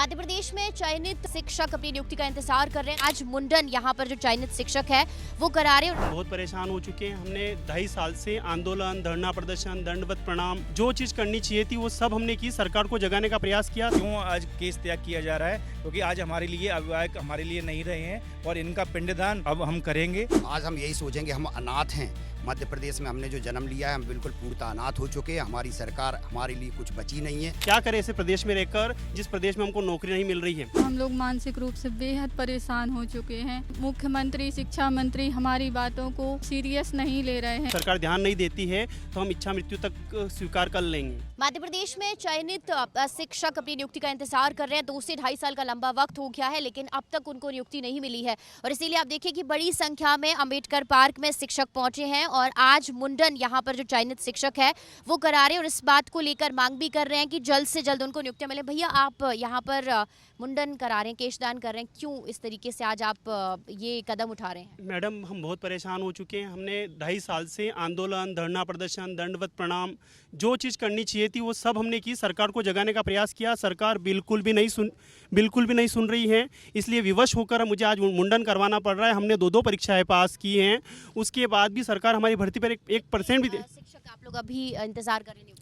मध्य प्रदेश में चयनित शिक्षक अपनी नियुक्ति का इंतजार कर रहे हैं। आज मुंडन यहाँ पर जो चयनित शिक्षक है वो करा रहे हैं। बहुत परेशान हो चुके हैं। हमने 2.5 साल से आंदोलन, धरना प्रदर्शन, दंडवत प्रणाम, जो चीज करनी चाहिए थी वो सब हमने की। सरकार को जगाने का प्रयास किया। क्यों आज केस त्याग किया जा रहा है? क्योंकि आज हमारे लिए अविभावक हमारे लिए नहीं रहे हैं और इनका पिंडदान अब हम करेंगे। आज हम यही सोचेंगे, हम अनाथ हैं। मध्य प्रदेश में हमने जो जन्म लिया है हम बिल्कुल पूर्णतः अनाथ हो चुके हैं। हमारी सरकार हमारे लिए कुछ बची नहीं है। क्या करें ऐसे प्रदेश में रहकर जिस प्रदेश में हमको नौकरी नहीं मिल रही है। हम लोग मानसिक रूप से बेहद परेशान हो चुके हैं। मुख्यमंत्री, शिक्षा मंत्री हमारी बातों को सीरियस नहीं ले रहे हैं। सरकार ध्यान नहीं देती है तो हम इच्छा मृत्यु तक स्वीकार कर लेंगे। मध्य प्रदेश में चयनित शिक्षक अपनी नियुक्ति का इंतजार कर रहे हैं। 2 से 2.5 साल का लंबा वक्त हो गया है, लेकिन अब तक उनको नियुक्ति नहीं मिली है। और इसीलिए आप देखिए कि बड़ी संख्या में अंबेडकर पार्क में शिक्षक पहुंचे हैं और आज मुंडन यहाँ पर जो चयनित शिक्षक है वो करा रहे हैं और इस बात को लेकर मांग भी कर रहे हैं कि जल्द से जल्द उनको नियुक्ति मिले। भैया, आप यहाँ पर मुंडन करा रहे हैं, केशदान कर रहे हैं, क्यों इस तरीके से आज आप ये कदम उठा रहे हैं? मैडम, हम बहुत परेशान हो चुके हैं। हमने 2.5 साल से आंदोलन, धरना प्रदर्शन, दंडवत प्रणाम, जो चीज़ करनी चाहिए थी वो सब हमने की। सरकार को जगाने का प्रयास किया। सरकार बिल्कुल भी नहीं सुन रही है। इसलिए विवश होकर मुझे आज मुंडन करवाना पड़ रहा है। हमने 2 परीक्षाएं पास की हैं, उसके बाद भी सरकार हमारी भर्ती पर 1% भी शिक्षक आप लोग अभी इंतजार कर रहे हैं?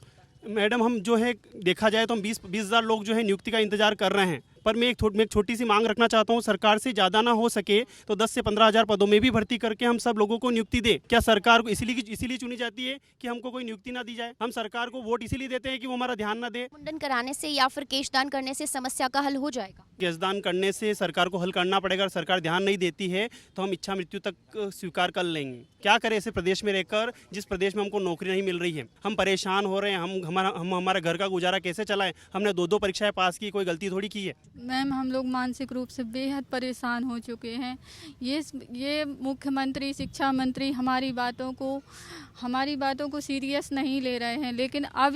मैडम, हम जो है देखा जाए तो हम 20,000 लोग जो है नियुक्ति का इंतजार कर रहे हैं। पर मैं एक छोटी सी मांग रखना चाहता हूं, सरकार से ज़्यादा ना हो सके तो 10 से 15,000 पदों में भी भर्ती करके हम सब लोगों को नियुक्ति दे। क्या सरकार को इसीलिए चुनी जाती है कि हमको कोई नियुक्ति ना दी जाए? हम सरकार को वोट इसीलिए देते हैं कि वो हमारा ध्यान ना दे। मुंडन कराने से या फिर केशदान करने से समस्या का हल हो जाएगा? केशदान करने से सरकार को हल करना पड़ेगा। सरकार ध्यान नहीं देती है तो हम इच्छा मृत्यु तक स्वीकार कर लेंगे। क्या करें ऐसे प्रदेश में रहकर जिस प्रदेश में हमको नौकरी नहीं मिल रही है। हम परेशान हो रहे हैं। हम हमारा घर का गुजारा कैसे चलाएं? हमने 2 परीक्षाएं पास की, कोई गलती थोड़ी की है। मैम, हम लोग मानसिक रूप से बेहद परेशान हो चुके हैं। ये मुख्यमंत्री, शिक्षा मंत्री हमारी बातों को सीरियस नहीं ले रहे हैं। लेकिन अब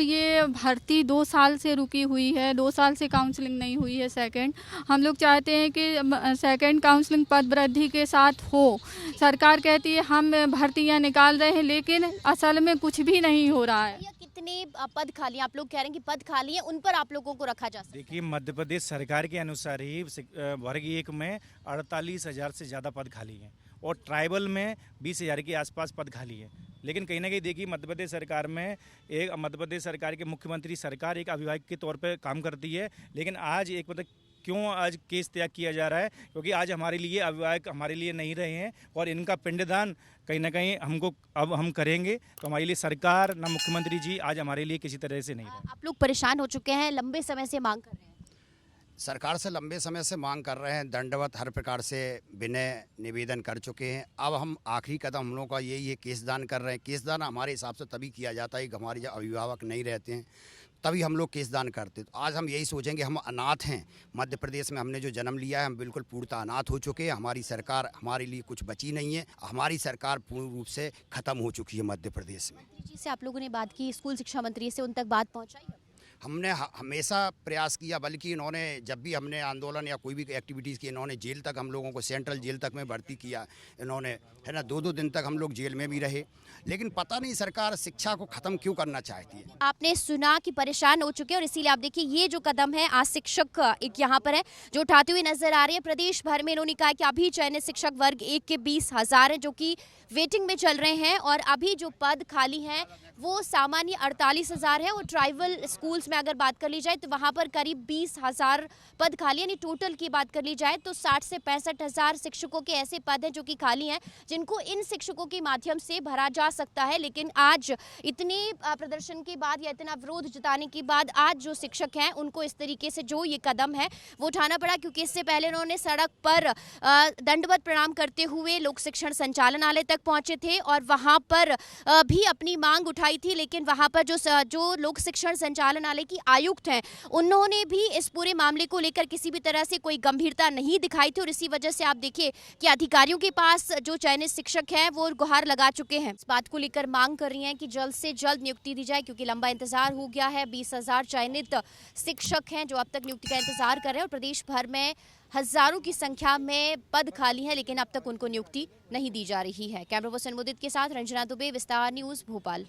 ये भर्ती 2 साल से रुकी हुई है। 2 साल से काउंसलिंग नहीं हुई है। सेकंड, हम लोग चाहते हैं कि सेकंड काउंसलिंग पद वृद्धि के साथ हो। सरकार कहती है हम भर्तियां निकाल रहे हैं, लेकिन असल में कुछ भी नहीं हो रहा है। कितने पद खाली हैं? आप लोग कह रहे हैं कि पद खाली है, उन पर आप लोगों को रखा जा सकता है। देखिए, मध्य प्रदेश सरकार के अनुसार ही वर्ग 1 में 48,000 से ज़्यादा पद खाली हैं और ट्राइबल में 20,000 के आसपास पद खाली है। लेकिन कहीं ना कहीं देखिए, मध्य प्रदेश सरकार के मुख्यमंत्री सरकार एक अभिभावक के तौर पर काम करती है। लेकिन आज क्यों आज केस त्याग किया जा रहा है? क्योंकि आज हमारे लिए अविभावक हमारे लिए नहीं रहे हैं और इनका पिंडदान कहीं ना कहीं अब हम करेंगे। तो हमारे लिए सरकार ना मुख्यमंत्री जी आज हमारे लिए किसी तरह से नहीं रहे। आप लोग परेशान हो चुके हैं, लंबे समय से मांग कर रहे हैं। सरकार से लंबे समय से मांग कर रहे हैं, दंडवत हर प्रकार से विनय निवेदन कर चुके हैं। अब हम आखिरी कदम हम लोगों का यही है, केसदान कर रहे हैं। केसदान हमारे हिसाब से तभी किया जाता है कि हमारे जब अभिभावक नहीं रहते हैं तभी हम लोग केसदान करते। तो आज हम यही सोचेंगे, हम अनाथ हैं। मध्य प्रदेश में हमने जो जन्म लिया है हम बिल्कुल पूर्णतः अनाथ हो चुके हैं। हमारी सरकार हमारे लिए कुछ बची नहीं है। हमारी सरकार पूर्ण रूप से खत्म हो चुकी है मध्य प्रदेश में। मंत्री जी से आप लोगों ने बात की, स्कूल शिक्षा मंत्री से उन तक बात पहुंचाई? हमने हमेशा प्रयास किया, बल्कि इन्होंने जब भी हमने आंदोलन या कोई भी एक्टिविटीज़ की, इन्होंने जेल तक हम लोगों को, सेंट्रल जेल तक में भर्ती किया इन्होंने, है ना। 2 दिन तक हम लोग जेल में भी रहे। लेकिन पता नहीं सरकार शिक्षा को ख़त्म क्यों करना चाहती है। आपने सुना कि परेशान हो चुके हैं और इसीलिए आप देखिए ये जो कदम है आज शिक्षक एक यहाँ पर है जो उठाते हुए नजर आ रही है। प्रदेश भर में इन्होंने कहा कि अभी चयनित शिक्षक वर्ग 1 के 20,000 हैं जो कि वेटिंग में चल रहे हैं और अभी जो पद खाली हैं वो सामान्य 48,000 है और ट्राइबल स्कूल्स में अगर बात कर ली जाए तो वहाँ पर करीब 20,000 पद खाली, यानी टोटल की बात कर ली जाए तो 60 से 65,000 शिक्षकों के ऐसे पद हैं जो कि खाली हैं, जिनको इन शिक्षकों के माध्यम से भरा जा सकता है। लेकिन आज इतने प्रदर्शन के बाद या इतना विरोध जताने के बाद आज जो शिक्षक हैं उनको इस तरीके से जो ये कदम है वो उठाना पड़ा, क्योंकि इससे पहले उन्होंने सड़क पर दंडवत प्रणाम करते हुए लोक शिक्षण संचालनालय तक पहुंचे थे और वहां पर भी अपनी मांग उठाई थी। लेकिन वहां पर जो लोक शिक्षण संचालनालय की आयुक्त हैं उन्होंने भी इस पूरे मामले को लेकर किसी भी तरह से कोई गंभीरता नहीं दिखाई थी और इसी वजह से आप देखिए कि अधिकारियों के पास जो चयनित शिक्षक हैं वो गुहार लगा चुके हैं। इस बात को लेकर मांग कर रही हैं कि जल्द से जल्द नियुक्ति दी जाए, क्योंकि लंबा इंतजार हो गया है। 20,000 चयनित शिक्षक हैं जो अब तक नियुक्ति का इंतजार कर रहे हैं और प्रदेश भर में हजारों की संख्या में पद खाली हैं, लेकिन अब तक उनको नियुक्ति नहीं दी जा रही है। कैमरा पर्सन मुदित के साथ रंजना दुबे, विस्तार न्यूज़, भोपाल।